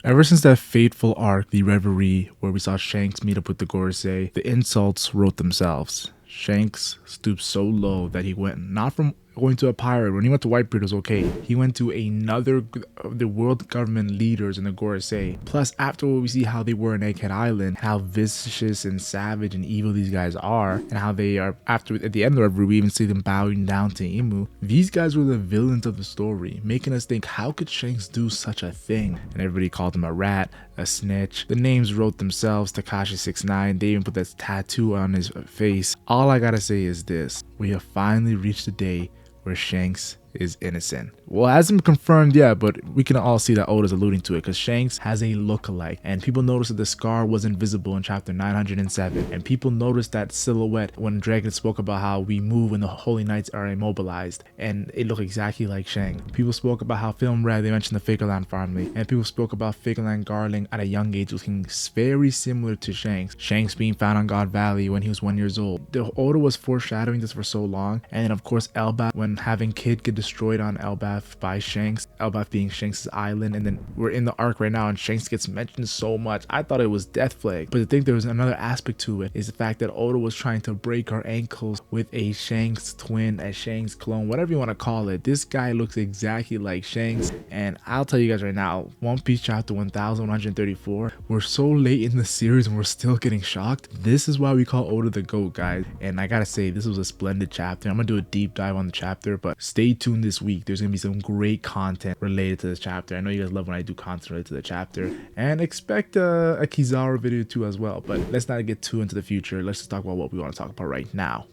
Ever since that fateful arc, the Reverie, where we saw Shanks meet up with the Gorosei, the insults wrote themselves. Shanks stooped so low that he went not from going to a pirate. When he went to Whitebeard, it was okay. He went to another the world government leaders in the Gorosei. Plus, after we see how they were in Egghead Island, how vicious and savage and evil these guys are, and how they are after at the end of the Reverie, we even see them bowing down to Imu. These guys were the villains of the story, making us think, how could Shanks do such a thing? And everybody called him a rat, a snitch. The names wrote themselves. Takashi 69. They even put that tattoo on his face. All I gotta say is this: we have finally reached the day where Shanks is innocent. Well, it hasn't been confirmed yet, but we can all see that Oda's alluding to it because Shanks has a look-alike, and people noticed that the scar wasn't visible in chapter 907, and people noticed that silhouette when Dragon spoke about how we move when the Holy Knights are immobilized, and it looked exactly like Shanks. People spoke about how Film Red, they mentioned the Figarland family, and people spoke about Figarland Garling at a young age looking very similar to Shanks. Shanks being found on God Valley when he was 1 year old. The Oda was foreshadowing this for so long, and then of course Elbaf, when having Kid get destroyed on Elbaf by Shanks, Elbaf being Shanks' island, and then we're in the arc right now and Shanks gets mentioned so much. I thought it was Death Flag, but I think there was another aspect to it, is the fact that Oda was trying to break our ankles with a Shanks twin, a Shanks clone, whatever you want to call it. This guy looks exactly like Shanks, and I'll tell you guys right now, One Piece chapter 1134, we're so late in the series and we're still getting shocked. This is why we call Oda the GOAT, guys, and I gotta say, this was a splendid chapter. I'm gonna do a deep dive on the chapter, but stay tuned this week. There's gonna be some great content related to this chapter. I know you guys love when I do content related to the chapter, and expect a Kizaru video too as well, but let's not get too into the future. Let's just talk about what we want to talk about right now.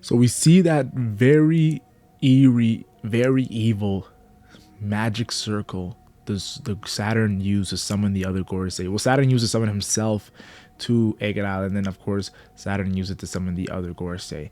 So we see that very eerie, very evil magic circle the Saturn used to summon the other Gorosei. Well, Saturn used to summon himself to Egghead Island, and then of course Saturn used it to summon the other Gorosei,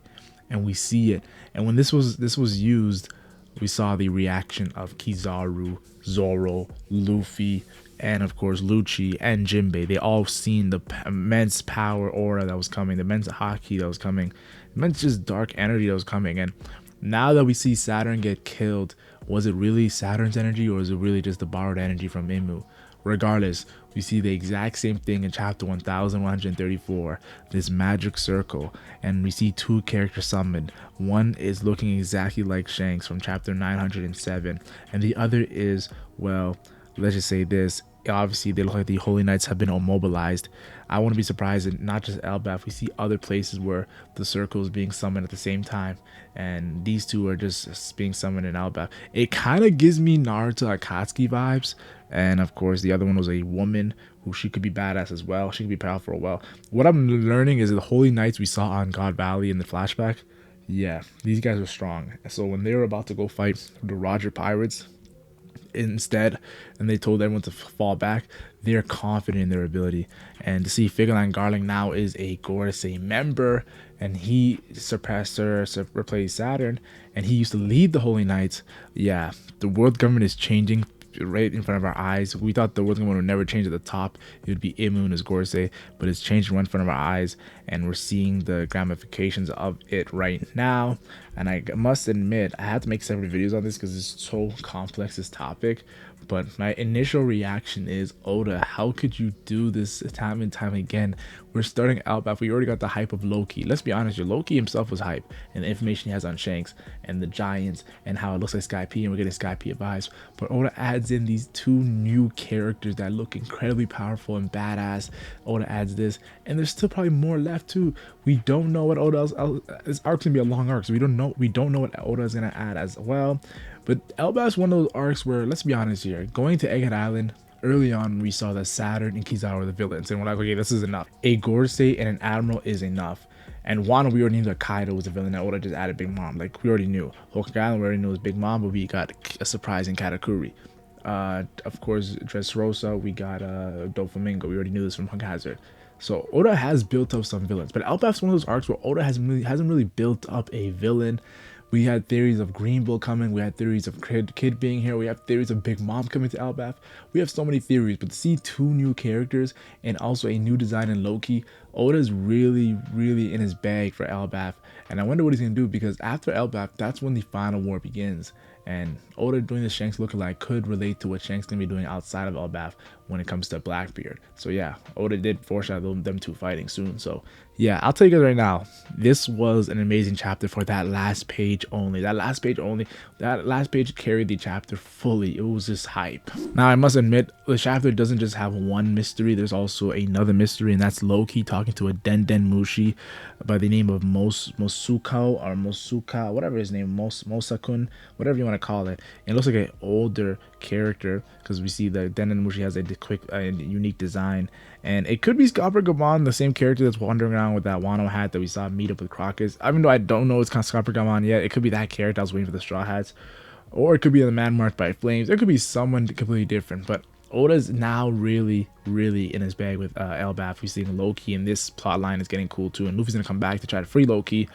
and we see it. And when this was used, we saw the reaction of Kizaru, Zoro, Luffy, and of course Lucci and Jinbei. They all seen the immense power aura that was coming, the immense haki that was coming, immense just dark energy that was coming. And now that we see Saturn get killed, was it really Saturn's energy, or is it really just the borrowed energy from Imu? Regardless, we see the exact same thing in chapter 1134, this magic circle, and we see two characters summoned. One is looking exactly like Shanks from chapter 907, and the other is, well, let's just say this, obviously they look like the Holy Knights have been immobilized. I wouldn't be surprised that not just Elbaf, we see other places where the circle is being summoned at the same time, and these two are just being summoned in Elbaf. It kind of gives me Naruto Akatsuki vibes, and of course the other one was a woman who she could be badass as well. She could be powerful as well. What I'm learning is that the Holy Knights we saw on God Valley in the flashback, yeah, these guys are strong. So when they were about to go fight the Roger Pirates instead, and they told everyone to fall back, they're confident in their ability. And to see Figarland Garling now is a Gorosei member, and he surpassed her, replaced Saturn, and he used to lead the Holy Knights. Yeah, the world government is changing right in front of our eyes. We thought the world government would never change at the top. It would be Imu and his Gorosei, but it's changing right in front of our eyes, and we're seeing the ramifications of it right now. And I must admit, I had to make several videos on this because it's so complex, this topic. But my initial reaction is, Oda, how could you do this time and time again? We're starting Elbaf. We already got the hype of Loki. Let's be honest, your Loki himself was hype, and the information he has on Shanks and the Giants and how it looks like Sky P, and we're getting Sky P vibes. But Oda adds in these two new characters that look incredibly powerful and badass. Oda adds this, and there's still probably more left too. We don't know what Oda else. This arc's gonna be a long arc, so we don't know what Oda is gonna add as well. But Elbaf's one of those arcs where, let's be honest here, going to Egghead Island, early on we saw that Saturn and Kizaru were the villains, and we're like, okay, this is enough. A Gorosei and an Admiral is enough. And Wano, we already knew that Kaido was a villain, that Oda just added Big Mom. Like, we already knew. Hokage Island, we already knew it was Big Mom, but we got a surprise in Katakuri. Of course, Dressrosa, we got Doflamingo. We already knew this from Hunk Hazard. So Oda has built up some villains, but Elbaf's one of those arcs where Oda hasn't really built up a villain. We had theories of Greenville coming. We had theories of Kid being here. We have theories of Big Mom coming to Elbaf. We have so many theories, but to see two new characters and also a new design in Loki, Oda's really in his bag for Elbaf. And I wonder what he's going to do, because after Elbaf, that's when the final war begins. And Oda doing the Shanks lookalike could relate to what Shanks going to be doing outside of Elbaf, when it comes to Blackbeard. So yeah, Oda did foreshadow them two fighting soon. So yeah, I'll tell you guys right now, this was an amazing chapter for that last page only. That last page carried the chapter fully. It was just hype. Now I must admit, the chapter doesn't just have one mystery. There's also another mystery, and that's Loki talking to a Den Mushi by the name of Mosuko or Mosuka, whatever his name, Mosakun, whatever you want to call it. And it looks like an older character because we see the Den Mushi has a quick unique design, and it could be Scopper Gaban, the same character that's wandering around with that Wano hat that we saw meet up with Crocus. Even though I don't know it's Scopper Gaban yet, it could be that character. I was waiting for the Straw Hats, or it could be the man marked by flames. It could be someone completely different, but Oda's now really in his bag with Elbaf. We're seeing Loki, and this plot line is getting cool too, and Luffy's gonna come back to try to free Loki,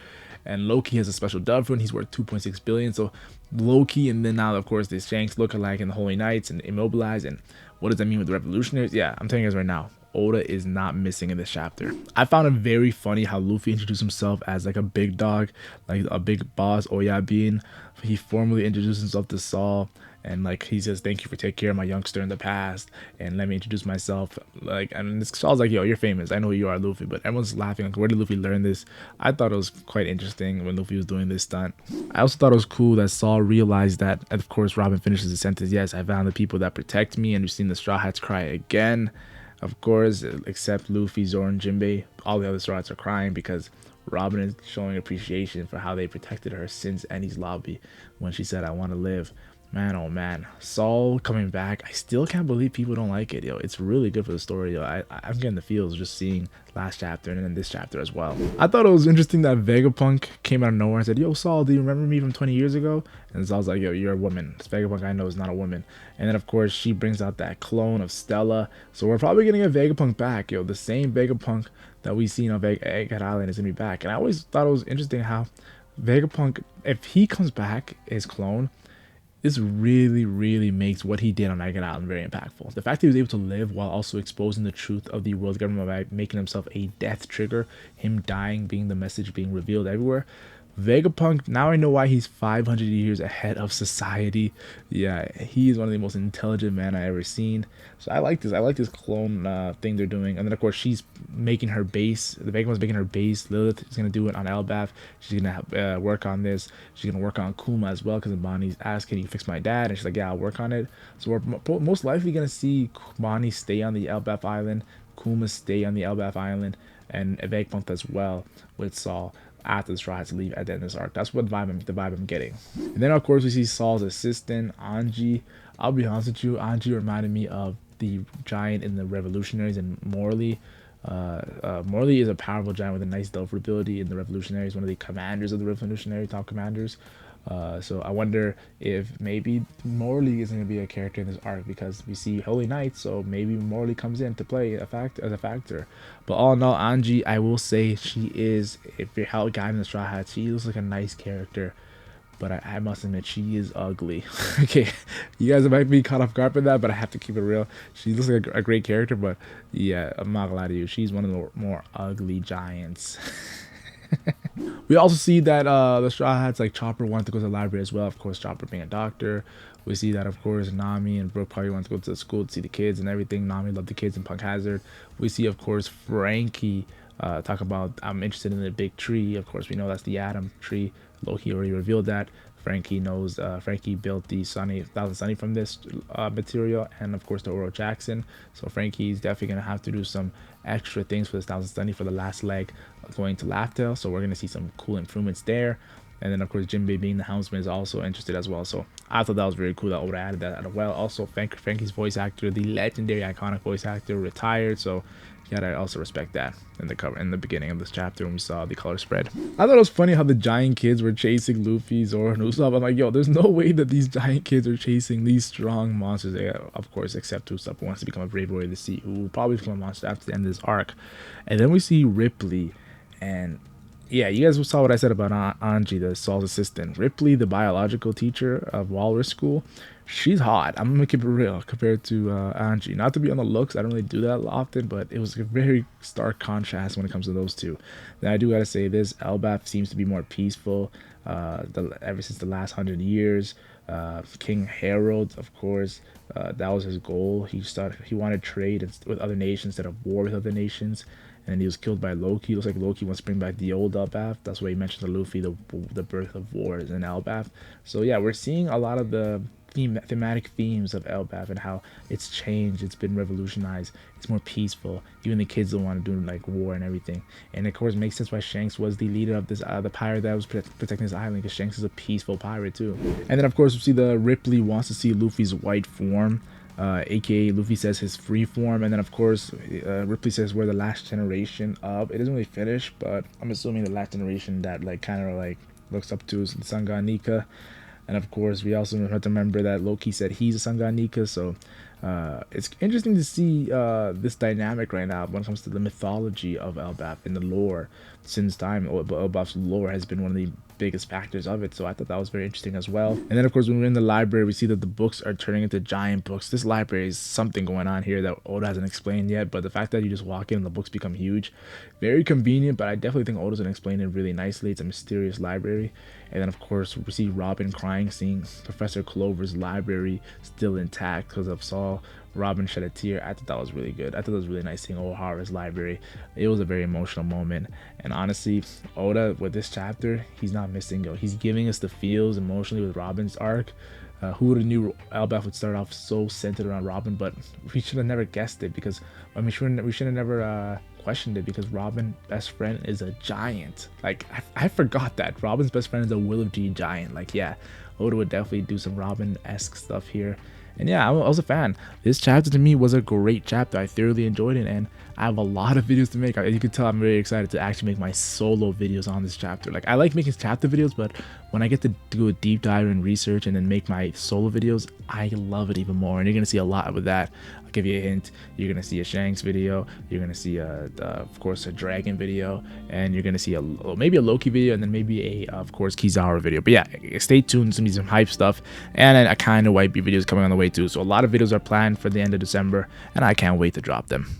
and Loki has a special dub for him. He's worth 2.6 billion. So Loki, and then now of course this Shanks lookalike and the Holy Knights and Immobilized, and what does that mean with the Revolutionaries? Yeah, I'm telling you guys right now, Oda is not missing in this chapter. I found it very funny how Luffy introduced himself as like a big dog, like a big boss, Oyabin. He formally introduced himself to Saul, and like he says, thank you for taking care of my youngster in the past, and let me introduce myself. Like, and this Saul's like, yo, you're famous, I know who you are, Luffy. But everyone's laughing like, where did Luffy learn this? I thought it was quite interesting when Luffy was doing this stunt. I also thought it was cool that Saul realized that, and of course Robin finishes the sentence, yes, I found the people that protect me, and we've seen the Straw Hats cry again. Of course, except Luffy, Zoro, and Jinbei, all the other Straw Hats are crying because Robin is showing appreciation for how they protected her since Annie's lobby when she said, I want to live. Man, oh man, Saul coming back. I still can't believe people don't like it, yo. It's really good for the story, yo. I'm getting the feels just seeing last chapter and then this chapter as well. I thought it was interesting that Vegapunk came out of nowhere and said, yo, Saul, do you remember me from 20 years ago? And Saul's like, yo, you're a woman. This Vegapunk I know is not a woman. And then, of course, she brings out that clone of Stella. So we're probably getting a Vegapunk back, yo. The same Vegapunk that we seen on Egghead Island is going to be back. And I always thought it was interesting how Vegapunk, if he comes back, his clone, this really makes what he did on Egghead Island very impactful. The fact that he was able to live while also exposing the truth of the world government by making himself a death trigger, him dying being the message being revealed everywhere. Vegapunk, now I know why he's 500 years ahead of society. Yeah, he is one of the most intelligent men I ever seen. So I like this. I like this clone thing they're doing. And then of course she's making her base. The Vegapunk's making her base. Lilith is gonna do it on Elbaf. She's gonna work on this. She's gonna work on Kuma as well because Bonnie's asked, "Can you fix my dad?" And she's like, "Yeah, I'll work on it." So we're most likely gonna see Bonnie stay on the Elbaf Island, Kuma stay on the Elbaf Island, and Vegapunk as well with Saul after the Straw Hats leave at the end of this arc. That's what the vibe I'm getting. And then of course we see Saul's assistant, Anji. I'll be honest with you, Anji reminded me of the giant in the Revolutionaries and Morley. Morley is a powerful giant with a nice Delver ability in the Revolutionaries, one of the commanders of the Revolutionary, top commanders. So I wonder if maybe Morley is going to be a character in this arc because we see Holy Knight, so maybe Morley comes in to play as a factor. But all in all, Anji, I will say she is, if you're held guy in the Straw Hats, she looks like a nice character. But I must admit, she is ugly. Okay, you guys might be caught off guard by that, but I have to keep it real. She looks like a great character, but yeah, I'm not gonna lie to you. She's one of the more ugly giants. We also see that the Straw Hats, like Chopper, wanted to go to the library as well. Of course, Chopper being a doctor. We see that, of course, Nami and Brooke probably want to go to the school to see the kids and everything. Nami loved the kids in Punk Hazard. We see, of course, Frankie talk about, I'm interested in the big tree. Of course, we know that's the Atom tree. Loki already revealed that. Frankie knows, Frankie built the Thousand Sunny from this material, and of course the Oro Jackson. So Frankie's definitely going to have to do some extra things for this Thousand Sunny for the last leg going to Laughdale. So we're going to see some cool improvements there. And then of course Jinbei being the Houndsman is also interested as well. So I thought that was very cool that Oda added that as well. Also Frankie's voice actor, the legendary iconic voice actor, retired. So you gotta also respect that in the beginning of this chapter when we saw the color spread. I thought it was funny how the giant kids were chasing Luffy, Zoro, and Usopp. I'm like, yo, there's no way that these giant kids are chasing these strong monsters. Yeah, of course, except Usopp, who wants to become a brave warrior of the sea, who will probably become a monster after the end of this arc. And then we see Ripley, and yeah, you guys saw what I said about Anji, the Saul's assistant. Ripley, the biological teacher of Walrus School, she's hot. I'm gonna keep it real compared to Anji. Not to be on the looks, I don't really do that often, but it was a very stark contrast when it comes to those two. Then I do gotta say this, Elbaf seems to be more peaceful ever since the last 100 years. King Harold, of course, that was his goal. He wanted trade with other nations instead of war with other nations, and he was killed by Loki. It looks like Loki wants to bring back the old Elbaf. That's why he mentioned to Luffy the birth of war is in Elbaf. So yeah, we're seeing a lot of the thematic themes of Elbaf and how it's changed, it's been revolutionized, it's more peaceful. Even the kids don't want to do like war and everything. And of course, it makes sense why Shanks was the leader of this the pirate that was protecting his island, because Shanks is a peaceful pirate too. And then of course we see the Ripley wants to see Luffy's white form. Aka Luffy says his free form, and then of course Ripley says we're the last generation of. It doesn't really finish, but I'm assuming the last generation that like kind of like looks up to is Sanganika. And of course, we also have to remember that Loki said he's a Sanganika, so it's interesting to see this dynamic right now when it comes to the mythology of Elbaf and the lore. Since time, Elbaf's lore has been one of the biggest factors of it, so I thought that was very interesting as well. And then of course, when we're in the library, we see that the books are turning into giant books. This library is something going on here that Oda hasn't explained yet, but the fact that you just walk in and the books become huge, very convenient, but I definitely think Oda's gonna explain it really nicely. It's a mysterious library. And then of course we see Robin crying, seeing Professor Clover's library still intact because of Saul. Robin shed a tear. I thought that was really good. I thought it was really nice seeing O'Hara's library. It was a very emotional moment. And honestly, Oda, with this chapter, he's not missing it. He's giving us the feels emotionally with Robin's arc. Who would have knew Elbaf would start off so centered around Robin, but we should have never guessed it, because I mean, we should have never questioned it, because Robin's best friend is a giant. Like I forgot that Robin's best friend is a Will of G giant. Like yeah, Oda would definitely do some Robin-esque stuff here. And yeah, I was a fan. This chapter to me was a great chapter. I thoroughly enjoyed it, and I have a lot of videos to make. As you can tell, I'm very excited to actually make my solo videos on this chapter. Like, I like making chapter videos, but when I get to do a deep dive and research and then make my solo videos, I love it even more. And you're gonna see a lot with that. I'll give you a hint. You're gonna see a Shanks video. You're gonna see of course, a Dragon video, and you're gonna see maybe a Loki video, and then maybe of course, Kizaru video. But yeah, stay tuned. There's gonna be some hype stuff, and then a kind of White Bee videos coming on the way too. So a lot of videos are planned for the end of December, and I can't wait to drop them.